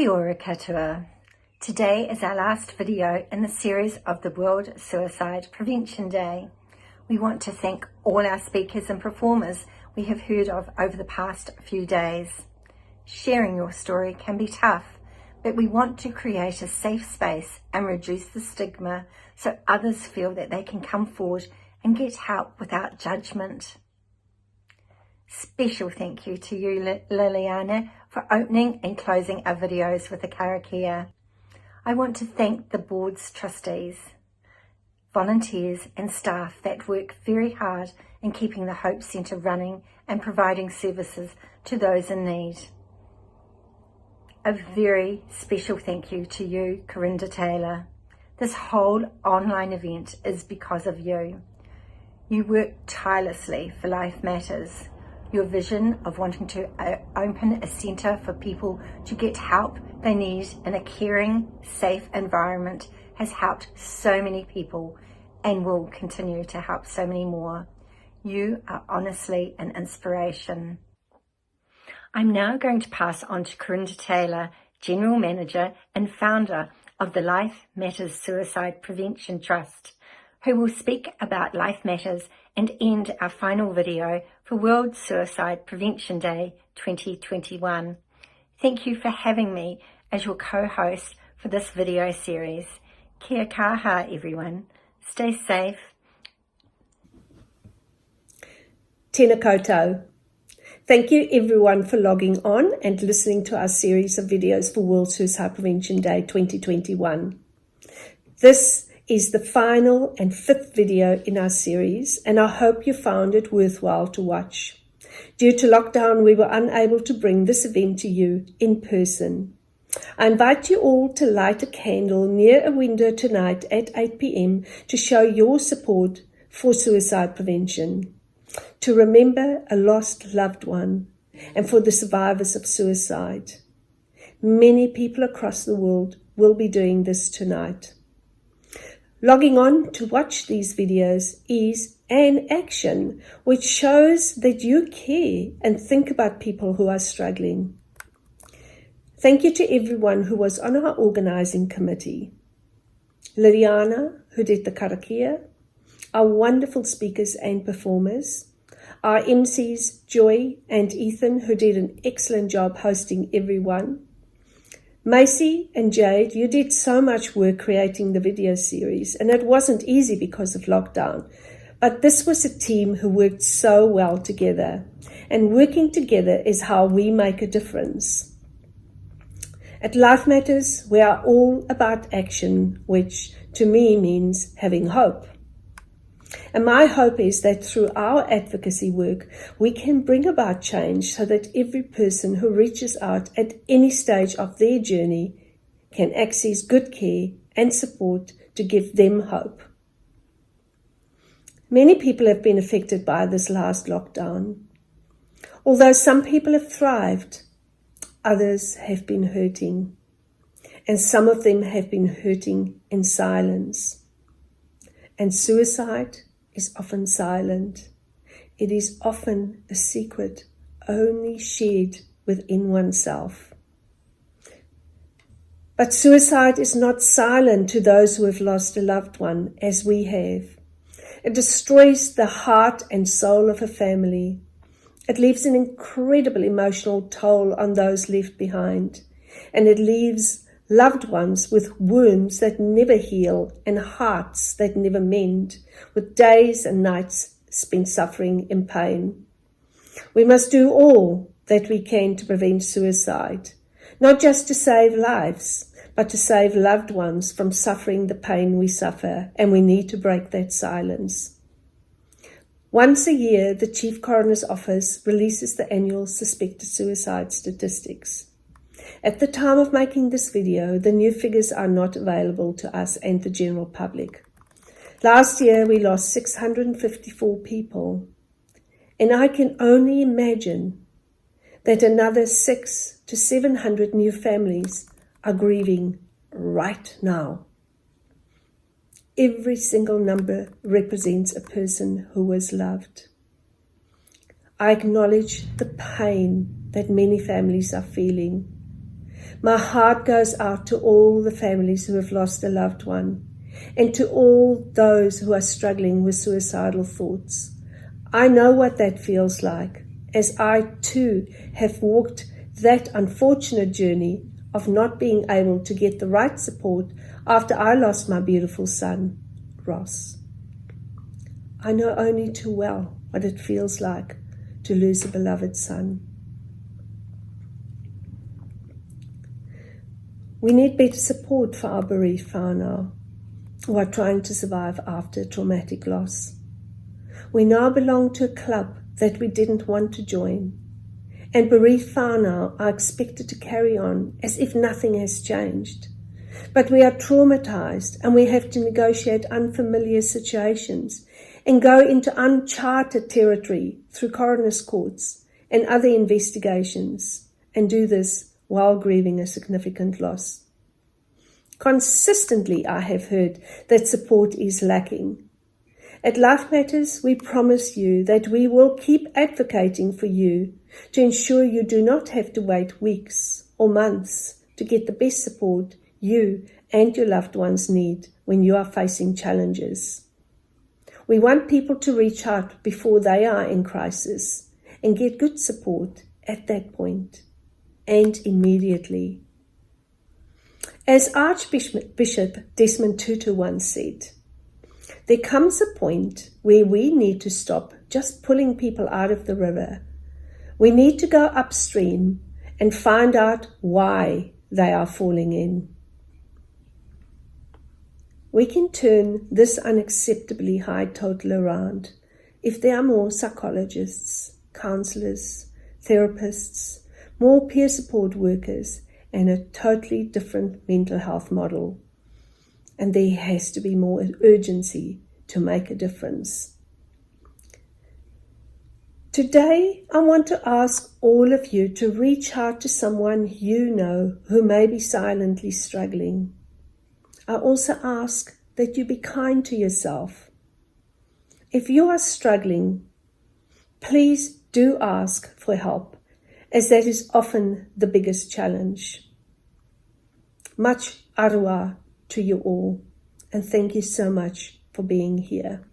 Kia ora katoa. Today is our last video in the series of the World Suicide Prevention Day. We want to thank all our speakers and performers we have heard of over the past few days. Sharing your story can be tough, but we want to create a safe space and reduce the stigma so others feel that they can come forward and get help without judgment. Special thank you to you, Liliana, for opening and closing our videos with a karakia. I want to thank the board's trustees, volunteers and staff that work very hard in keeping the Hope Centre running and providing services to those in need. A very special thank you to you, Corinda Taylor. This whole online event is because of you. You work tirelessly for Life Matters. Your vision of wanting to open a centre for people to get help they need in a caring, safe environment has helped so many people and will continue to help so many more. You are honestly an inspiration. I'm now going to pass on to Corinda Taylor, General Manager and founder of the Life Matters Suicide Prevention Trust, who will speak about Life Matters and end our final video for World Suicide Prevention Day 2021. Thank you for having me as your co-host for this video series. Kia kaha, everyone. Stay safe. Tēnā koutou. Thank you everyone for logging on and listening to our series of videos for World Suicide Prevention Day 2021. This is the final and fifth video in our series, and I hope you found it worthwhile to watch. Due to lockdown, we were unable to bring this event to you in person. I invite you all to light a candle near a window tonight at 8 p.m. to show your support for suicide prevention, to remember a lost loved one, and for the survivors of suicide. Many people across the world will be doing this tonight. Logging on to watch these videos is an action which shows that you care and think about people who are struggling. Thank you to everyone who was on our organising committee. Liliana, who did the karakia, our wonderful speakers and performers, our MCs Joy and Ethan, who did an excellent job hosting everyone. Macy and Jade, you did so much work creating the video series, and it wasn't easy because of lockdown. But this was a team who worked so well together, and working together is how we make a difference. At Life Matters, we are all about action, which to me means having hope. And my hope is that through our advocacy work, we can bring about change so that every person who reaches out at any stage of their journey can access good care and support to give them hope. Many people have been affected by this last lockdown. Although some people have thrived, others have been hurting, and some of them have been hurting in silence. And suicide is often silent. It is often a secret only shared within oneself. But suicide is not silent to those who have lost a loved one, as we have. It destroys the heart and soul of a family. It leaves an incredible emotional toll on those left behind, and it leaves loved ones with wounds that never heal and hearts that never mend, with days and nights spent suffering in pain. We must do all that we can to prevent suicide, not just to save lives, but to save loved ones from suffering the pain we suffer, and we need to break that silence. Once a year, the Chief Coroner's Office releases the annual suspected suicide statistics. At the time of making this video, the new figures are not available to us and the general public. Last year, we lost 654 people, and I can only imagine that another 600 to 700 new families are grieving right now. Every single number represents a person who was loved. I acknowledge the pain that many families are feeling, My heart goes out to all the families who have lost a loved one and to all those who are struggling with suicidal thoughts. I know what that feels like, as I too have walked that unfortunate journey of not being able to get the right support after I lost my beautiful son, Ross. I know only too well what it feels like to lose a beloved son. We need better support for our bereaved whānau who are trying to survive after traumatic loss. We now belong to a club that we didn't want to join, and bereaved whānau are expected to carry on as if nothing has changed. But we are traumatized and we have to negotiate unfamiliar situations and go into uncharted territory through coroner's courts and other investigations, and do this while grieving a significant loss. Consistently, I have heard that support is lacking. At Life Matters, we promise you that we will keep advocating for you to ensure you do not have to wait weeks or months to get the best support you and your loved ones need when you are facing challenges. We want people to reach out before they are in crisis and get good support at that point and immediately. As Archbishop Desmond Tutu once said, there comes a point where we need to stop just pulling people out of the river. We need to go upstream and find out why they are falling in. We can turn this unacceptably high total around if there are more psychologists, counsellors, therapists, more peer support workers, and a totally different mental health model. And there has to be more urgency to make a difference. Today, I want to ask all of you to reach out to someone you know who may be silently struggling. I also ask that you be kind to yourself. If you are struggling, please do ask for help, as that is often the biggest challenge. Much aroha to you all, and thank you so much for being here.